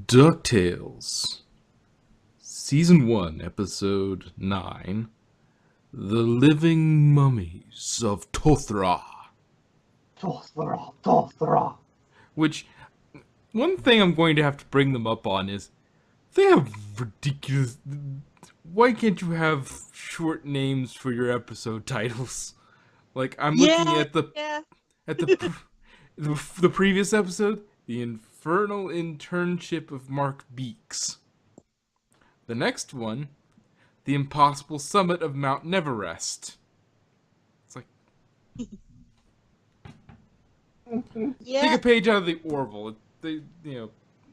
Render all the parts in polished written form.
DuckTales, Season 1, Episode 9, The Living Mummies of Toth-Ra. Toth-Ra, Toth-Ra. Which, one thing I'm going to have to bring them up on is, they have ridiculous... Why can't you have short names for your episode titles? Like, I'm looking at the previous episode, The Infernal Internship of Mark Beeks. The next one, The Impossible Summit of Mount Neverest. It's like, take a page out of the Orville. They,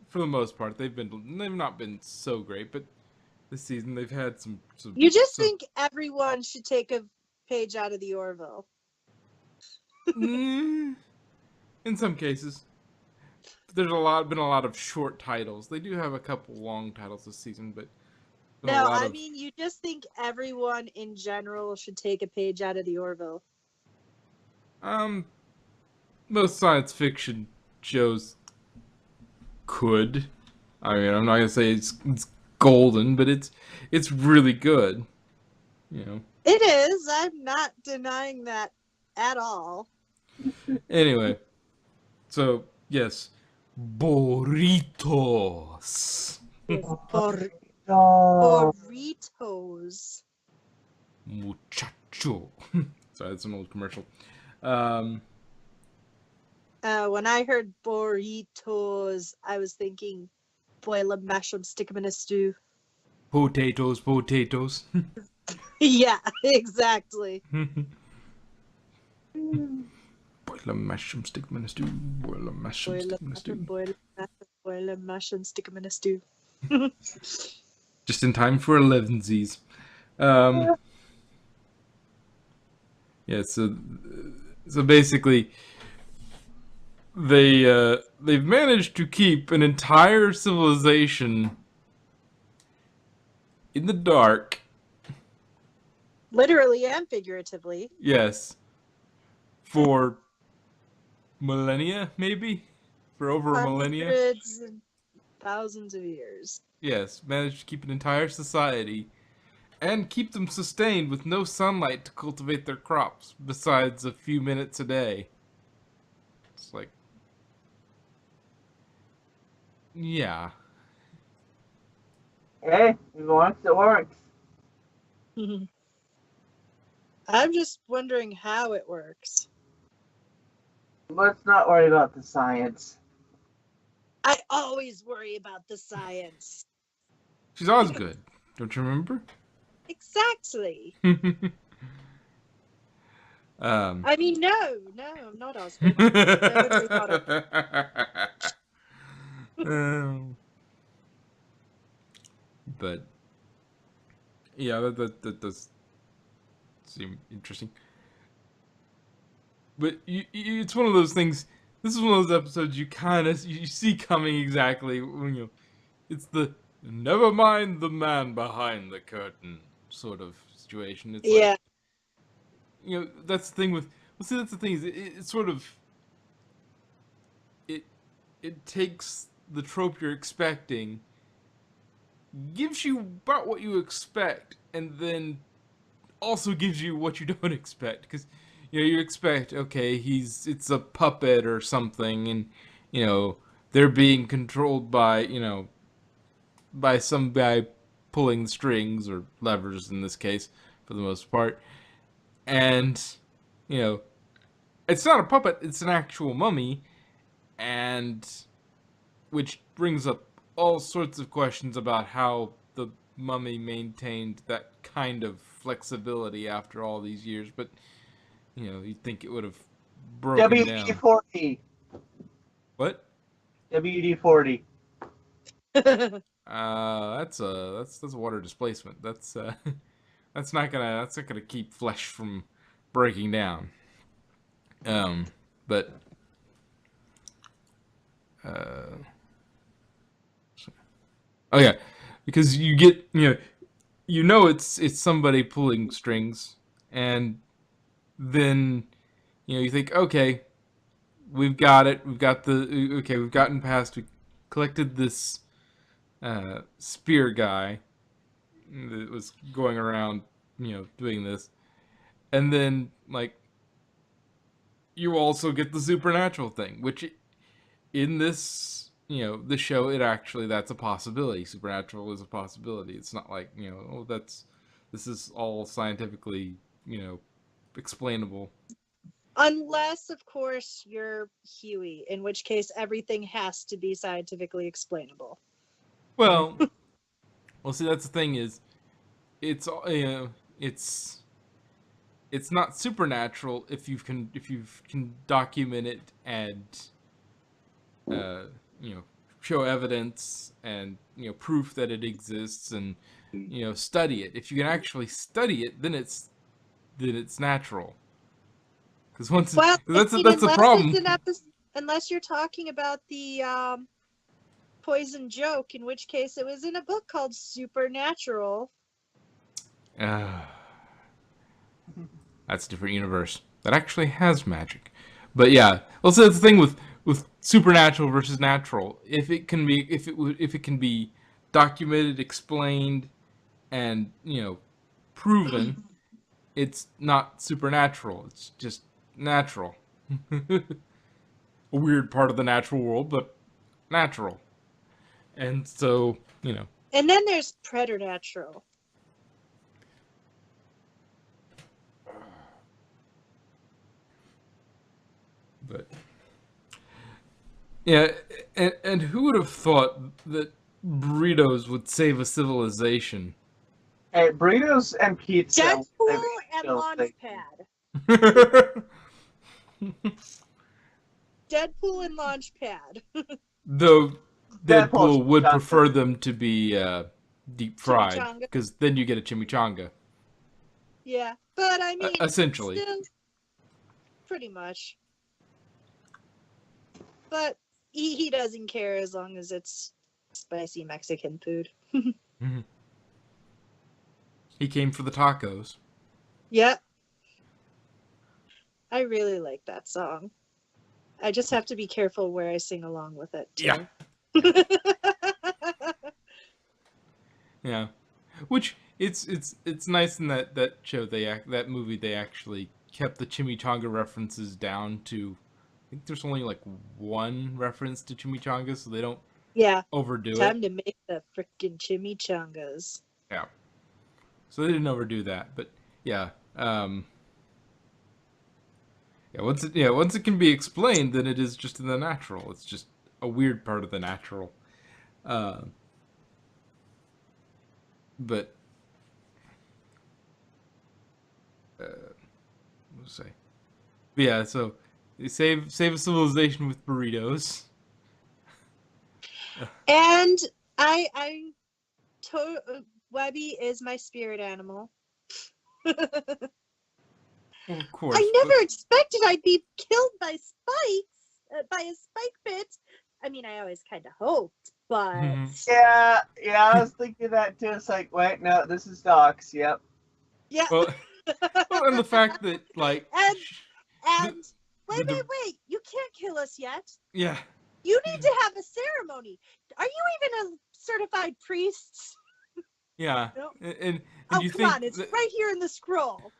for the most part, they've not been so great, but this season they've had some. You just think everyone should take a page out of the Orville. In some cases. There's been a lot of short titles. They do have a couple long titles this season, but no, I mean you just think everyone in general should take a page out of the Orville. Most science fiction shows could. I mean, I'm not gonna say it's golden, but it's really good. You know. It is. I'm not denying that at all. Anyway, so yes, burritos. Burritos. Muchacho. Sorry, that's an old commercial. When I heard burritos, I was thinking, boil them, mash them, stick them in a stew. Potatoes. Yeah, exactly. Boil them, mash them, stick them in a stew. Boil them, mash them, stick them in a stew. Boil them, mash them, stick them in a stew. Just in time for 11sies. Yeah, so basically, they've managed to keep an entire civilization in the dark. Literally and figuratively. Yes. For millennia, maybe? For over a millennia? Hundreds and thousands of years. Yes, managed to keep an entire society and keep them sustained with no sunlight to cultivate their crops, besides a few minutes a day. It's like... yeah. Hey, if it works, it works. I'm just wondering how it works. Let's not worry about the science. I always worry about the science. She's always good. Don't you remember? Exactly. I mean, no, I'm not Oscar. But yeah, that does seem interesting. But it's one of those things. This is one of those episodes you see coming exactly when it's the never mind the man behind the curtain sort of situation. It's like, that's the thing with that's the thing is it's sort of it takes the trope you're expecting, gives you about what you expect, and then also gives you what you don't expect, because you expect, okay, it's a puppet or something, and they're being controlled by by some guy pulling the strings or levers in this case for the most part, and it's not a puppet, it's an actual mummy, and which brings up all sorts of questions about how the mummy maintained that kind of flexibility after all these years, but you'd think it would have broken down. WD-40. What? WD-40. That's water displacement. That's not gonna keep flesh from breaking down. But oh yeah, because you get it's somebody pulling strings, and then you think, okay, we've got it, we've gotten past, we collected this spear guy that was going around, doing this. And then, like, you also get the supernatural thing, which in this, the show, that's a possibility. Supernatural is a possibility. It's not like, this is all scientifically, explainable. Unless, of course, you're Huey, in which case everything has to be scientifically explainable. Well, see, that's the thing is, it's, it's not supernatural if you can document it and uh, show evidence and proof that it exists and study it. If you can actually study it, then it's natural. Because that's the problem. Unless you're talking about the poison joke, in which case it was in a book called Supernatural. That's a different universe that actually has magic. But yeah, also that's the thing with supernatural versus natural. If it can be documented, explained, and proven, it's not supernatural. It's just natural. A weird part of the natural world, but natural. And so, And then there's preternatural. But yeah, and who would have thought that burritos would save a civilization? Hey, burritos and pizza. Deadpool and Launchpad. Deadpool and Launchpad. Though Deadpool would prefer them to be deep fried, because then you get a chimichanga. Yeah, but I mean, essentially, still, pretty much. But he doesn't care as long as it's spicy Mexican food. Mm-hmm. He came for the tacos. Yep. I really like that song. I just have to be careful where I sing along with it, too. Yeah. Yeah. Which it's nice in that show that movie they actually kept the chimichanga references down to, I think there's only like one reference to chimichangas, so they don't overdo it. Time to make the frickin' chimichangas. Yeah. So they didn't overdo that, but yeah. Once it can be explained, then it is just in the natural. It's just a weird part of the natural. But what was I say? But yeah, so they save a civilization with burritos. And Webby is my spirit animal. Well, of course. I never expected I'd be killed by spikes, by a spike pit. I mean, I always kind of hoped, but... Yeah, I was thinking that too. It's like, wait, no, this is Doc's, yep. Yeah. Well, and the fact that, like... And wait, you can't kill us yet. Yeah. You need to have a ceremony. Are you even a certified priest? Yeah. No. And oh, you come think on, it's right here in the scroll.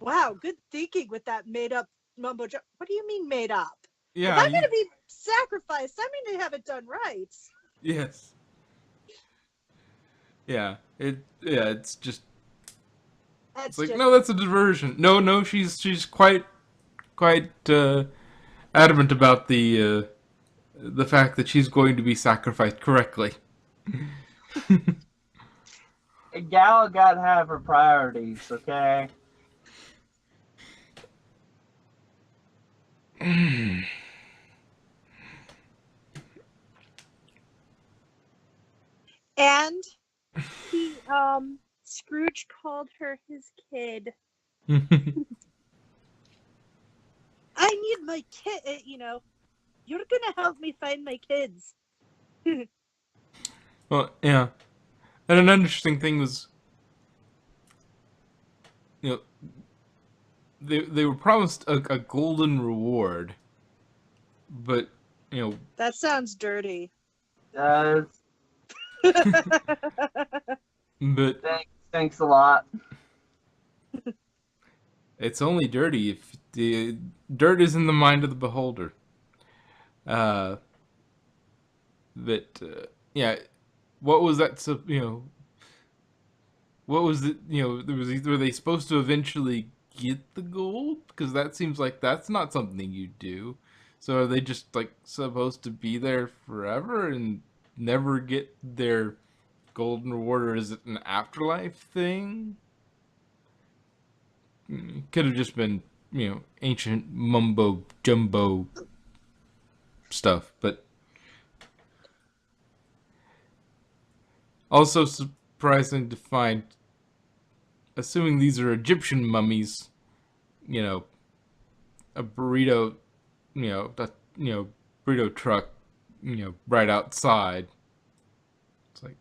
Wow, good thinking with that made-up mumbo jumbo. What do you mean made up? Yeah. If I'm going to be sacrificed, I'm going to have it done right. Yes. Yeah. It's just... It's like, no, that's a diversion. No, she's quite adamant about the fact that she's going to be sacrificed correctly. A gal gotta have her priorities, okay? And he, Scrooge called her his kid. I need my kid, you're gonna help me find my kids. Well, yeah. And an interesting thing was, they were promised a golden reward, but, That sounds dirty. But Thanks a lot. it's only dirty if the dirt is in the mind of the beholder. Uh, but yeah, what was that? So what was it? Were they supposed to eventually get the gold? Because that seems like that's not something you do. So are they just like supposed to be there forever and never get their golden reward, or is it an afterlife thing? Could have just been, ancient mumbo jumbo stuff, but also surprising to find, assuming these are Egyptian mummies, you know, a burrito, burrito truck, right outside. It's like,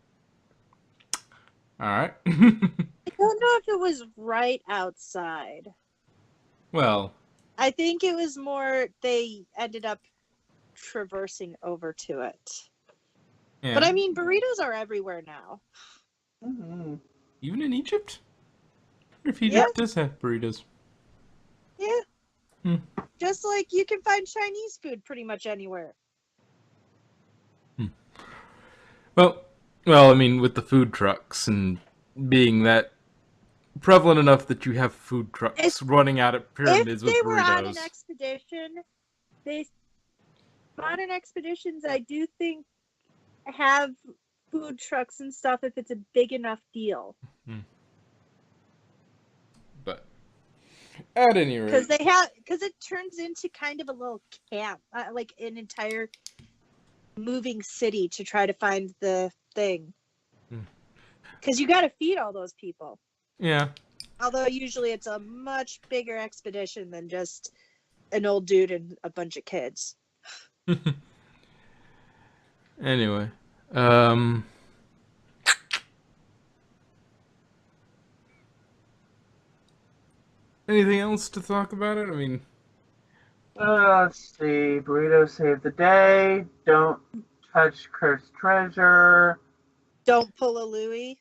all right. I don't know if it was right outside. Well, I think it was more they ended up traversing over to it. yeah. But I mean, burritos are everywhere now. Mm-hmm. Even in Egypt? I wonder if Yeah. Egypt does have burritos. Yeah. Hmm. Just like you can find Chinese food pretty much anywhere. Well, I mean, with the food trucks and being that prevalent enough that you have food trucks running out at pyramids If they with were on an burritos. expedition, modern expeditions, I do think, have food trucks and stuff if it's a big enough deal. But at any rate, Because it turns into kind of a little camp, like an entire moving city to try to find the thing. Because you got to feed all those people. yeah. Although usually it's a much bigger expedition than just an old dude and a bunch of kids. Anyway, anything else to talk about it? I mean, Let's see. Burrito saved the day. Don't touch cursed treasure. Don't pull a Louie.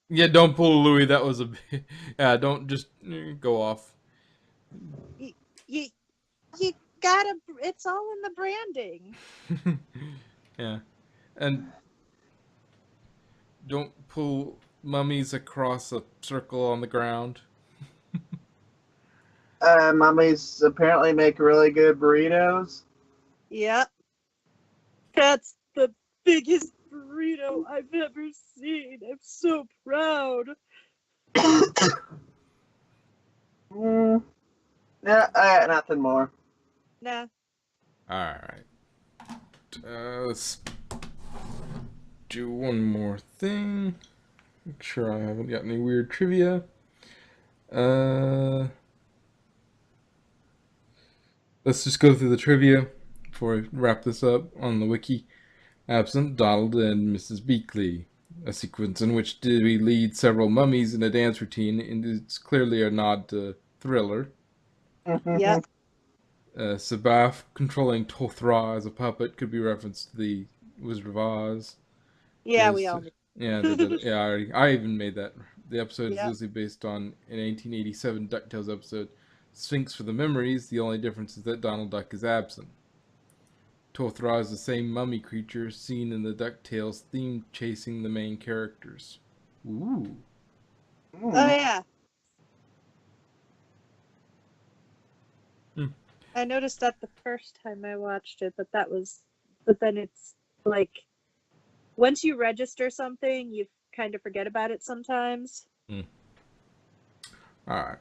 yeah, don't pull a Louis. That was a yeah. Don't just go off. You gotta. It's all in the branding. Yeah, and don't pull mummies across a circle on the ground. Mummies apparently make really good burritos. Yep. That's the biggest burrito I've ever seen. I'm so proud. Yeah, I got nothing more. Nah. All right. Let's do one more thing. Make sure I haven't got any weird trivia. Let's just go through the trivia before I wrap this up on the wiki. Absent Donald and Mrs. Beakley. A sequence in which Dewey leads several mummies in a dance routine, and it's clearly a nod to Thriller. Yep. Sabaf controlling Toth-Ra as a puppet could be referenced to the Wizard of Oz. Yeah, we all knew. Yeah, they did it. Yeah, I even made that. The episode Yep. is loosely based on an 1887 DuckTales episode, Sphinx for the Memories. The only difference is that Donald Duck is absent. Toth-Ra is the same mummy creature seen in the DuckTales theme chasing the main characters. Ooh. Oh yeah. I noticed that the first time I watched it, but then it's like once you register something, you kind of forget about it sometimes. Alright.